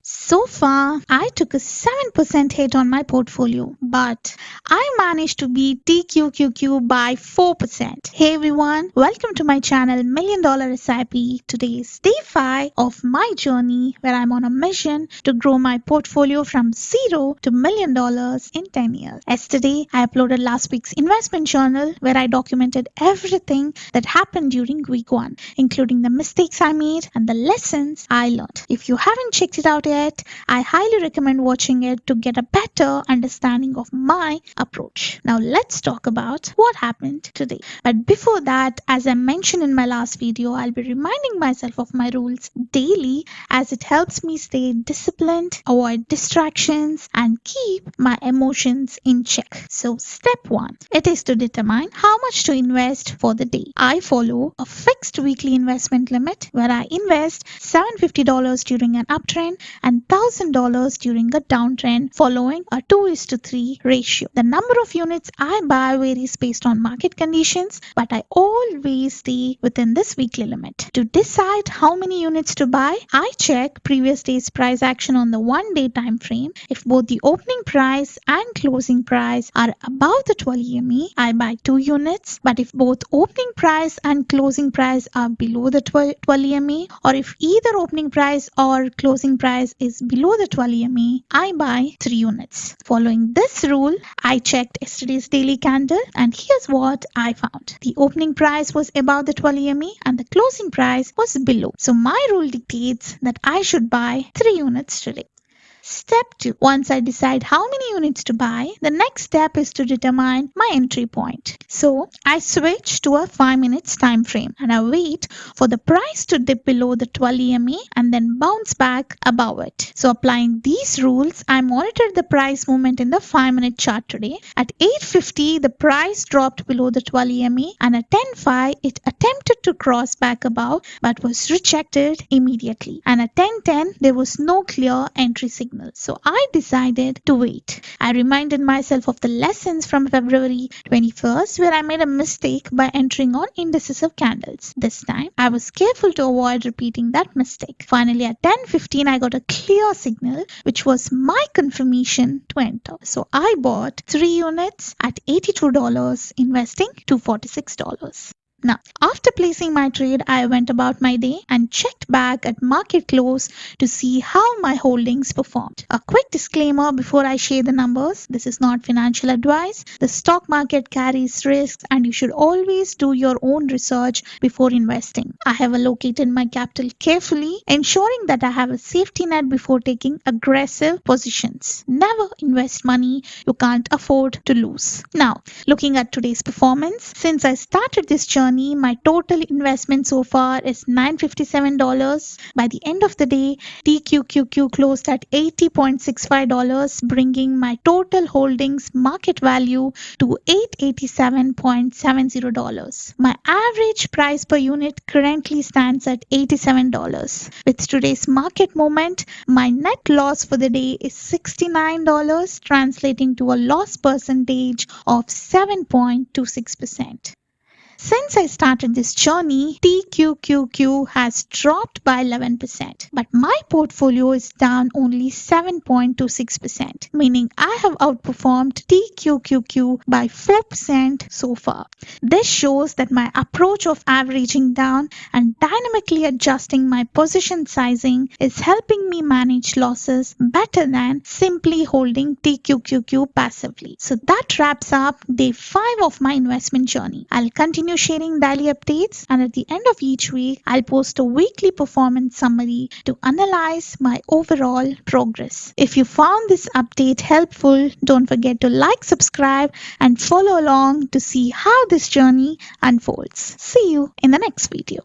So far, I took a 7% hit on my portfolio, but I managed to beat TQQQ by 4%. Hey everyone, welcome to my channel Million Dollar SIP. Today is day 5 of my journey where I'm on a mission to grow my portfolio from $0 to $1 million in 10 years. Yesterday, I uploaded last week's investment journal where I documented everything that happened during week 1, including the mistakes I made and the lessons I learned. If you haven't checked it out yet, I highly recommend watching it to get a better understanding of my approach. Now let's talk about what happened today. But before that, as I mentioned in my last video, I'll be reminding myself of my rules daily as it helps me stay disciplined, avoid distractions, and keep my emotions in check. So step 1, it is to determine how much to invest for the day. I follow a fixed weekly investment limit where I invest $750 during an uptrend and $1,000 during a downtrend following a 2:3 ratio. The number of units I buy varies based on market conditions, but I always stay within this weekly limit. To decide how many units to buy, I check previous day's price action on the 1-day time frame. If both the opening price and closing price are above the 12 EMA, I buy 2 units, but if both opening price and closing price are below the 12 EMA, or if either opening price or closing price is below the 12 EMA, I buy 3 units. Following this rule, I checked yesterday's daily candle and here's what I found. The opening price was above the 12 EMA and the closing price was below. So my rule dictates that I should buy 3 units today. Step 2. Once I decide how many units to buy, the next step is to determine my entry point. So I switch to a 5 minutes time frame and I wait for the price to dip below the 12 EMA and then bounce back above it. So applying these rules, I monitored the price movement in the 5-minute chart today. At 8:50, the price dropped below the 12 EMA and at 10:05, it attempted to cross back above but was rejected immediately. And at 10:10, there was no clear entry signal. So I decided to wait. I reminded myself of the lessons from February 21st where I made a mistake by entering on indecisive candles. This time I was careful to avoid repeating that mistake. Finally at 10:15 I got a clear signal which was my confirmation to enter. So I bought 3 units at $82, investing $246. Now, after placing my trade, I went about my day and checked back at market close to see how my holdings performed. A quick disclaimer before I share the numbers, this is not financial advice. The stock market carries risks and you should always do your own research before investing. I have allocated my capital carefully, ensuring that I have a safety net before taking aggressive positions. Never invest money you can't afford to lose. Now, looking at today's performance, since I started this journey, my total investment so far is $957. By the end of the day, TQQQ closed at $80.65, bringing my total holdings market value to $887.70. My average price per unit currently stands at $87. With today's market movement, my net loss for the day is $69, translating to a loss percentage of 7.26%. Since I started this journey, TQQQ has dropped by 11%, but my portfolio is down only 7.26%, meaning I have outperformed TQQQ by 4% so far. This shows that my approach of averaging down and dynamically adjusting my position sizing is helping me manage losses better than simply holding TQQQ passively. So that wraps up day 5 of my investment journey. I'll continue sharing daily updates and at the end of each week I'll post a weekly performance summary to analyze my overall progress. If you found this update helpful, don't forget to like, subscribe and follow along to see how this journey unfolds. See you in the next video.